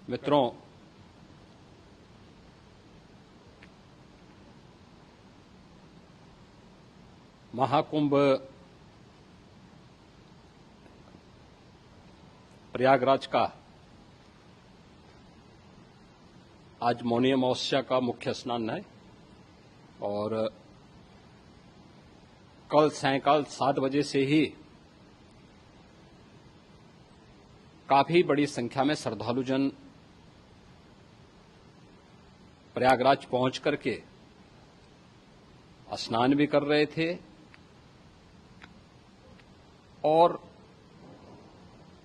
मित्रों, महाकुंभ प्रयागराज का आज मौनी अमावस्या का मुख्य स्नान है और कल सायंकाल 7 बजे से ही काफी बड़ी संख्या में श्रद्धालुजन प्रयागराज पहुंच करके स्नान भी कर रहे थे और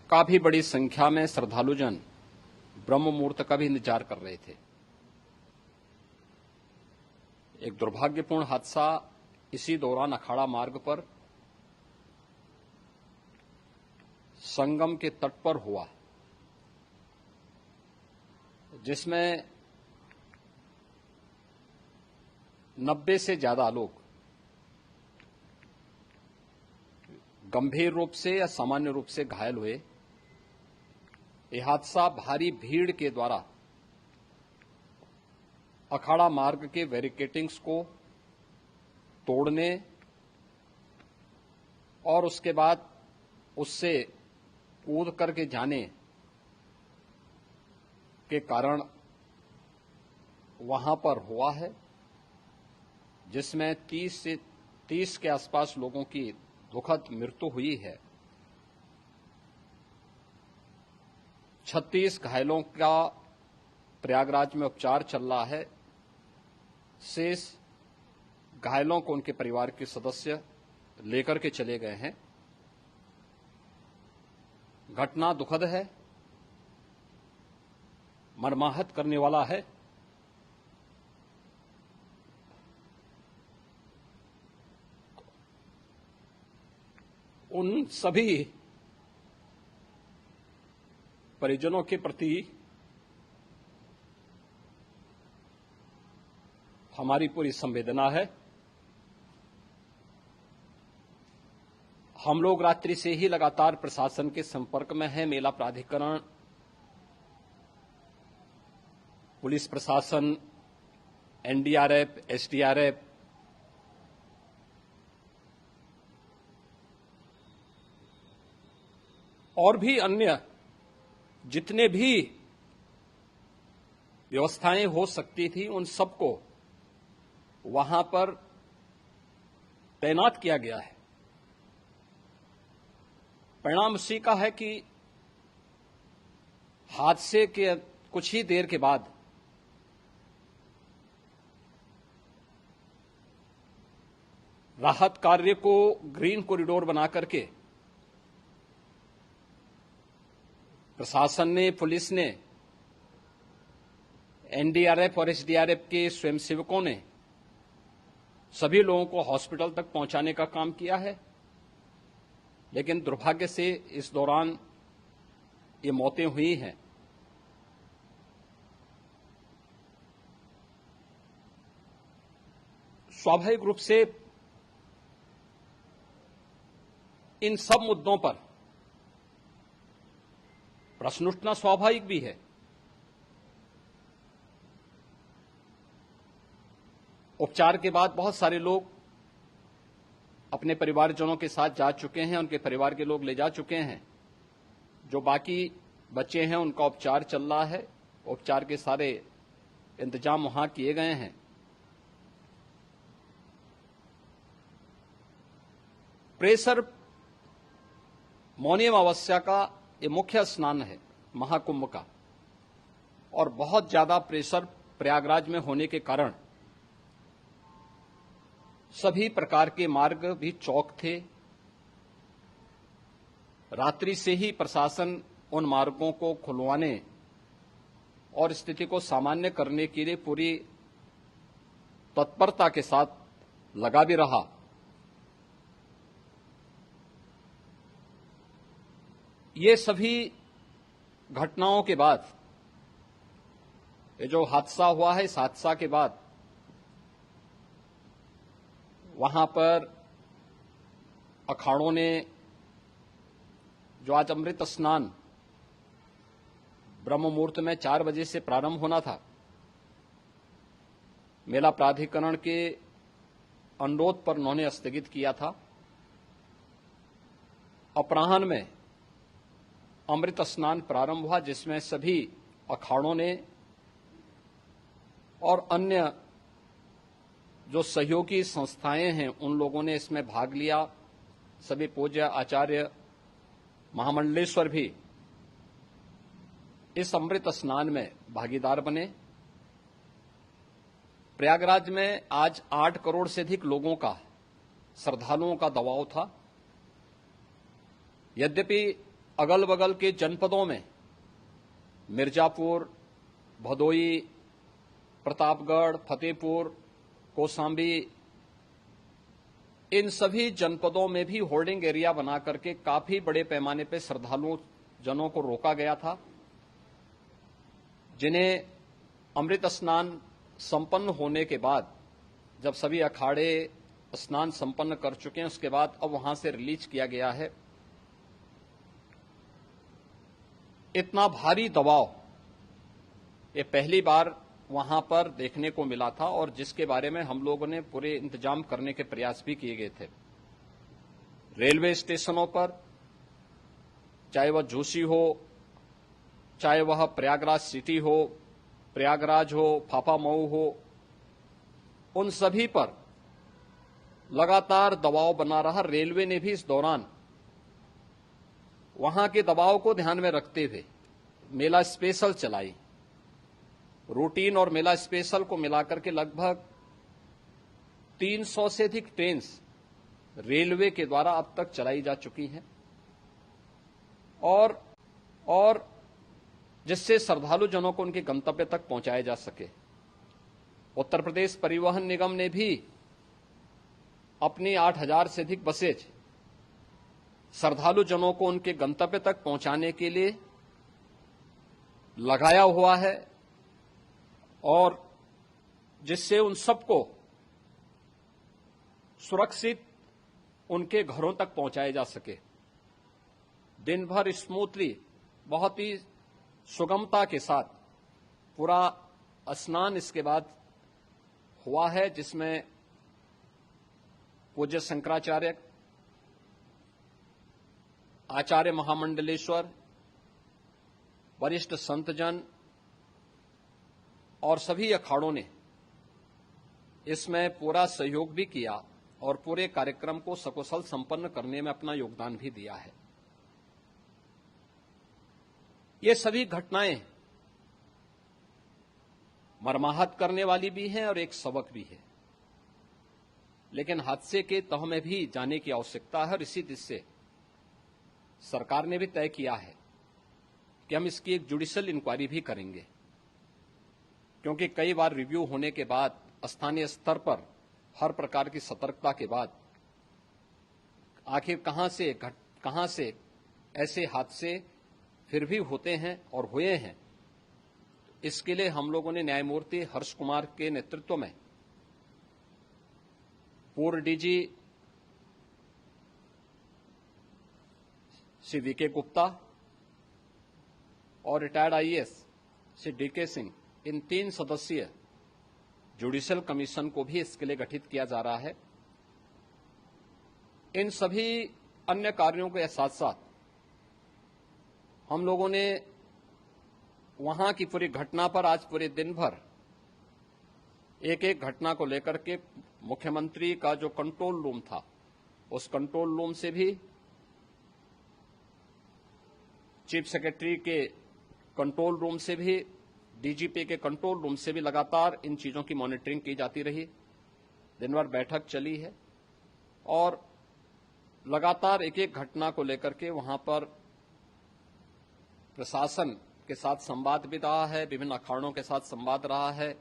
काफी बड़ी संख्या में श्रद्धालुजन ब्रह्म मुहूर्त का भी इंतजार कर रहे थे। एक दुर्भाग्यपूर्ण हादसा इसी दौरान अखाड़ा मार्ग पर संगम के तट पर हुआ, जिसमें 90 से ज्यादा लोग गंभीर रूप से या सामान्य रूप से घायल हुए। यह हादसा भारी भीड़ के द्वारा अखाड़ा मार्ग के बैरिकेडिंग्स को तोड़ने और उसके बाद उससे कूद करके जाने के कारण वहां पर हुआ है, जिसमें 30 के आसपास लोगों की दुखद मृत्यु हुई है। 36 घायलों का प्रयागराज में उपचार चल रहा है। शेष घायलों को उनके परिवार के सदस्य लेकर के चले गए हैं। घटना दुखद है, मर्माहत करने वाला है। उन सभी परिजनों के प्रति हमारी पूरी संवेदना है। हम लोग रात्रि से ही लगातार प्रशासन के संपर्क में हैं। मेला प्राधिकरण, पुलिस प्रशासन, एनडीआरएफ, एसडीआरएफ, और भी अन्य जितने भी व्यवस्थाएं हो सकती थी उन सबको वहां पर तैनात किया गया है। परिणाम उसी का है कि हादसे के कुछ ही देर के बाद राहत कार्य को ग्रीन कॉरिडोर बना करके प्रशासन ने, पुलिस ने, एनडीआरएफ और एसडीआरएफ के स्वयंसेवकों ने सभी लोगों को हॉस्पिटल तक पहुंचाने का काम किया है। लेकिन दुर्भाग्य से इस दौरान ये मौतें हुई हैं। स्वाभाविक रूप से इन सब मुद्दों पर प्रश्न उठना स्वाभाविक भी है। उपचार के बाद बहुत सारे लोग अपने परिवारजनों के साथ जा चुके हैं, उनके परिवार के लोग ले जा चुके हैं। जो बाकी बच्चे हैं उनका उपचार चल रहा है। उपचार के सारे इंतजाम वहां किए गए हैं। प्रेशर मौनी अमावस्या का ये मुख्य स्नान है महाकुंभ का, और बहुत ज्यादा प्रेशर प्रयागराज में होने के कारण सभी प्रकार के मार्ग भी चौक थे। रात्रि से ही प्रशासन उन मार्गों को खुलवाने और स्थिति को सामान्य करने के लिए पूरी तत्परता के साथ लगा भी रहा। ये सभी घटनाओं के बाद, ये जो हादसा हुआ है, इस हादसा के बाद वहां पर अखाड़ों ने जो आज अमृत स्नान ब्रह्म मुहूर्त में 4 बजे से प्रारंभ होना था। मेला प्राधिकरण के अनुरोध पर उन्होंने स्थगित किया था। अपराह्न में अमृत स्नान प्रारंभ हुआ, जिसमें सभी अखाड़ों ने और अन्य जो सहयोगी संस्थाएं हैं उन लोगों ने इसमें भाग लिया। सभी पूज्य आचार्य महामंडलेश्वर भी इस अमृत स्नान में भागीदार बने। प्रयागराज में आज 8 करोड़ से अधिक लोगों का, श्रद्धालुओं का दबाव था। यद्यपि अगल बगल के जनपदों में मिर्जापुर, भदोई, प्रतापगढ़, फतेहपुर, कौशाम्बी, इन सभी जनपदों में भी होल्डिंग एरिया बना करके काफी बड़े पैमाने पर श्रद्धालुओं जनों को रोका गया था, जिन्हें अमृत स्नान संपन्न होने के बाद, जब सभी अखाड़े स्नान संपन्न कर चुके हैं, उसके बाद अब वहां से रिलीज किया गया है। इतना भारी दबाव ये पहली बार वहां पर देखने को मिला था, और जिसके बारे में हम लोगों ने पूरे इंतजाम करने के प्रयास भी किए गए थे। रेलवे स्टेशनों पर, चाहे वह जोशी हो, चाहे वह प्रयागराज सिटी हो, प्रयागराज हो, फाफामऊ हो, उन सभी पर लगातार दबाव बना रहा। रेलवे ने भी इस दौरान वहां के दबाव को ध्यान में रखते हुए मेला स्पेशल चलाई। रूटीन और मेला स्पेशल को मिलाकर के लगभग 300 से अधिक ट्रेन रेलवे के द्वारा अब तक चलाई जा चुकी हैं, और जिससे श्रद्धालु जनों को उनके गंतव्य तक पहुंचाया जा सके। उत्तर प्रदेश परिवहन निगम ने भी अपनी 8000 से अधिक बसेज श्रद्धालु जनों को उनके गंतव्य तक पहुंचाने के लिए लगाया हुआ है, और जिससे उन सबको सुरक्षित उनके घरों तक पहुंचाया जा सके। दिन भर स्मूथली, बहुत ही सुगमता के साथ पूरा स्नान इसके बाद हुआ है, जिसमें पूज्य शंकराचार्य, आचार्य महामंडलेश्वर, वरिष्ठ संतजन और सभी अखाड़ों ने इसमें पूरा सहयोग भी किया और पूरे कार्यक्रम को सकुशल संपन्न करने में अपना योगदान भी दिया है। ये सभी घटनाएं मर्माहत करने वाली भी हैं और एक सबक भी है, लेकिन हादसे के तह में भी जाने की आवश्यकता है, और इसी दिशा से सरकार ने भी तय किया है कि हम इसकी एक जुडिशियल इंक्वायरी भी करेंगे, क्योंकि कई बार रिव्यू होने के बाद स्थानीय स्तर पर हर प्रकार की सतर्कता के बाद आखिर कहां से ऐसे हादसे फिर भी होते हैं और हुए हैं। इसके लिए हम लोगों ने न्यायमूर्ति हर्ष कुमार के नेतृत्व में पूर्व डीजी श्री वीके गुप्ता और retired IAS Shri DK Singh, इन 3 सदस्यीय जुडिशियल कमीशन को भी इसके लिए गठित किया जा रहा है। इन सभी अन्य कार्यों के साथ साथ हम लोगों ने वहां की पूरी घटना पर आज पूरे दिन भर एक एक घटना को लेकर के मुख्यमंत्री का जो कंट्रोल रूम था, उस कंट्रोल रूम से भी, चीफ सेक्रेटरी के कंट्रोल रूम से भी, डीजीपी के कंट्रोल रूम से भी लगातार इन चीजों की मॉनिटरिंग की जाती रही। दिन भर बैठक चली है और लगातार एक एक घटना को लेकर के वहां पर प्रशासन के साथ संवाद भी रहा है, विभिन्न अखाड़ों के साथ संवाद रहा है,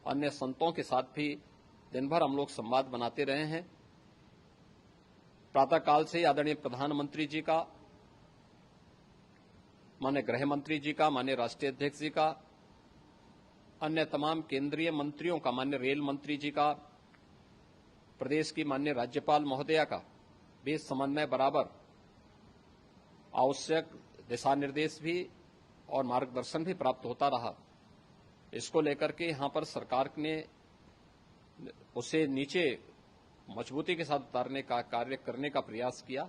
अन्य संतों के साथ भी दिन भर हम लोग संवाद बनाते रहे हैं। प्रातःकाल से ही आदरणीय प्रधानमंत्री जी का, माननीय गृह मंत्री जी का, माननीय राष्ट्रीय अध्यक्ष जी का, अन्य तमाम केंद्रीय मंत्रियों का, माननीय रेल मंत्री जी का, प्रदेश की माननीय राज्यपाल महोदया का भी समन्वय बराबर आवश्यक दिशा निर्देश भी और मार्गदर्शन भी प्राप्त होता रहा। इसको लेकर के यहां पर सरकार ने उसे नीचे मजबूती के साथ उतारने का कार्य करने का प्रयास किया।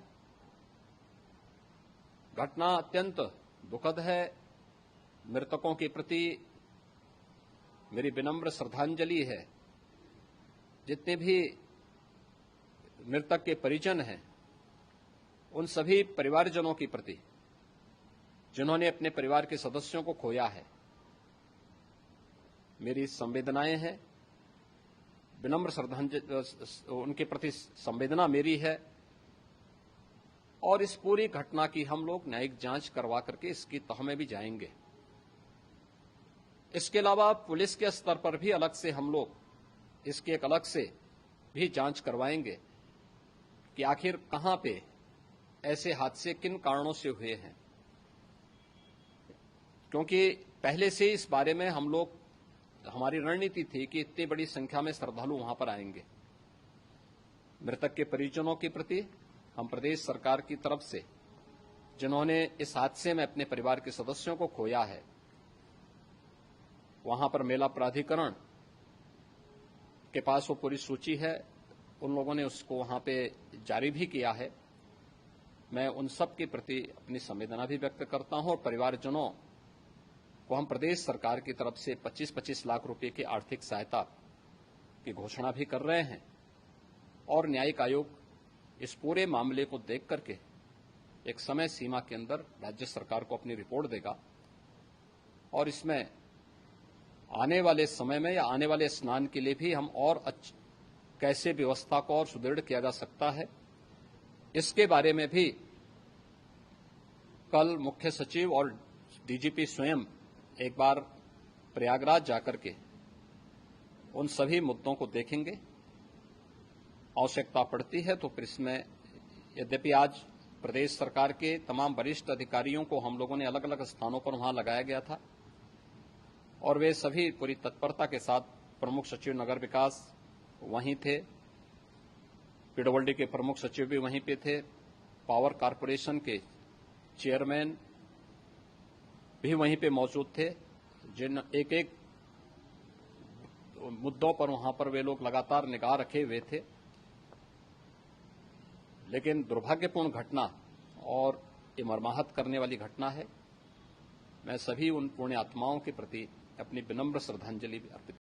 घटना अत्यंत दुखद है। मृतकों के प्रति मेरी विनम्र श्रद्धांजलि है। जितने भी मृतक के परिजन हैं, उन सभी परिवारजनों के प्रति जिन्होंने अपने परिवार के सदस्यों को खोया है, मेरी संवेदनाएं हैं। विनम्र श्रद्धांजलि उनके प्रति संवेदना मेरी है और इस पूरी घटना की हम लोग न्यायिक जांच करवा करके इसकी तह में भी जाएंगे। इसके अलावा पुलिस के स्तर पर भी अलग से हम लोग इसकी एक अलग से भी जांच करवाएंगे कि आखिर कहां पे ऐसे हादसे किन कारणों से हुए हैं, क्योंकि पहले से इस बारे में हम लोग हमारी रणनीति थी कि इतनी बड़ी संख्या में श्रद्धालु वहां पर आएंगे। मृतक के परिजनों के प्रति हम प्रदेश सरकार की तरफ से, जिन्होंने इस हादसे में अपने परिवार के सदस्यों को खोया है, वहां पर मेला प्राधिकरण के पास वो पूरी सूची है, उन लोगों ने उसको वहां पे जारी भी किया है। मैं उन सब के प्रति अपनी संवेदना भी व्यक्त करता हूं और परिवारजनों को हम प्रदेश सरकार की तरफ से 25-25 लाख रुपए की आर्थिक सहायता की घोषणा भी कर रहे हैं और न्यायिक आयोग इस पूरे मामले को देख करके एक समय सीमा के अंदर राज्य सरकार को अपनी रिपोर्ट देगा और इसमें आने वाले समय में या आने वाले स्नान के लिए भी हम और कैसे व्यवस्था को और सुदृढ़ किया जा सकता है, इसके बारे में भी कल मुख्य सचिव और डीजीपी स्वयं एक बार प्रयागराज जाकर के उन सभी मुद्दों को देखेंगे। आवश्यकता पड़ती है तो फिर इसमें, यद्यपि आज प्रदेश सरकार के तमाम वरिष्ठ अधिकारियों को हम लोगों ने अलग अलग स्थानों पर वहां लगाया गया था और वे सभी पूरी तत्परता के साथ, प्रमुख सचिव नगर विकास वहीं थे, पीडब्ल्यूडी के प्रमुख सचिव भी वहीं पे थे, पावर कारपोरेशन के चेयरमैन भी वहीं पे मौजूद थे, जिन एक एक मुद्दों पर वहां पर वे लोग लगातार निगाह रखे हुए थे। लेकिन दुर्भाग्यपूर्ण घटना और ये मर्माहत करने वाली घटना है। मैं सभी उन पुण्य आत्माओं के प्रति अपनी विनम्र श्रद्धांजलि अर्पित